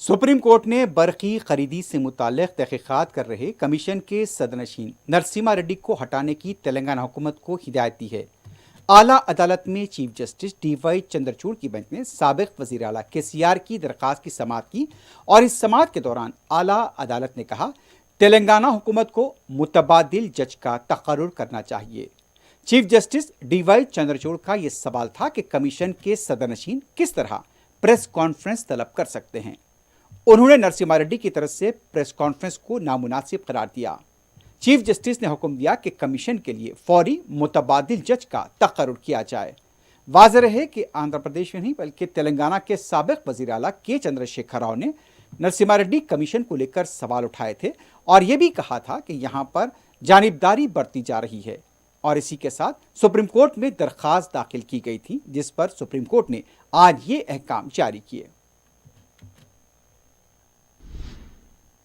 Supreme court ने बरकी खरीदी से मुताल्लिक तहकीकात कर रहे कमीशन के सदनशीन नरसिम्हा रेड्डी को हटाने की तेलंगाना हुकूमत को हिदायत दी है। आला अदालत में चीफ जस्टिस डी.वाई. चंद्रचूड़ की बेंच ने साबिक वज़ीर आला के.सी.आर. की दरख्वास्त की समाअत की और इस समाअत के दौरान आला अदालत ने कहा, तेलंगाना हुकूमत को मुतबादिल जज का तकर्रुर करना चाहिए। Chief justice D.Y.. चंद्रचूड़ का यह सवाल था कि कमीशन के सदनशीन किस तरह प्रेस कॉन्फ्रेंस तलब कर सकते हैं। उन्होंने नरसिम्हा रेड्डी की तरफ से प्रेस कॉन्फ्रेंस को नामुनासिब करार दिया। चीफ जस्टिस ने हुक्म दिया कि कमीशन के लिए फौरी मुतबादिल जज का तकर्रुर किया जाए। वाज़ेह है कि आंध्र प्रदेश में नहीं बल्कि तेलंगाना के साबिक वज़ीर आला के चंद्रशेखर राव ने नरसिम्हा रेड्डी कमीशन को लेकर सवाल उठाए थे और यह भी कहा था कि यहाँ पर जानिबदारी बरती जा रही है। और इसी के साथ सुप्रीम कोर्ट में दरख्वास्त दाखिल की गई थी, जिस पर सुप्रीम कोर्ट ने आज ये अहकाम जारी किए।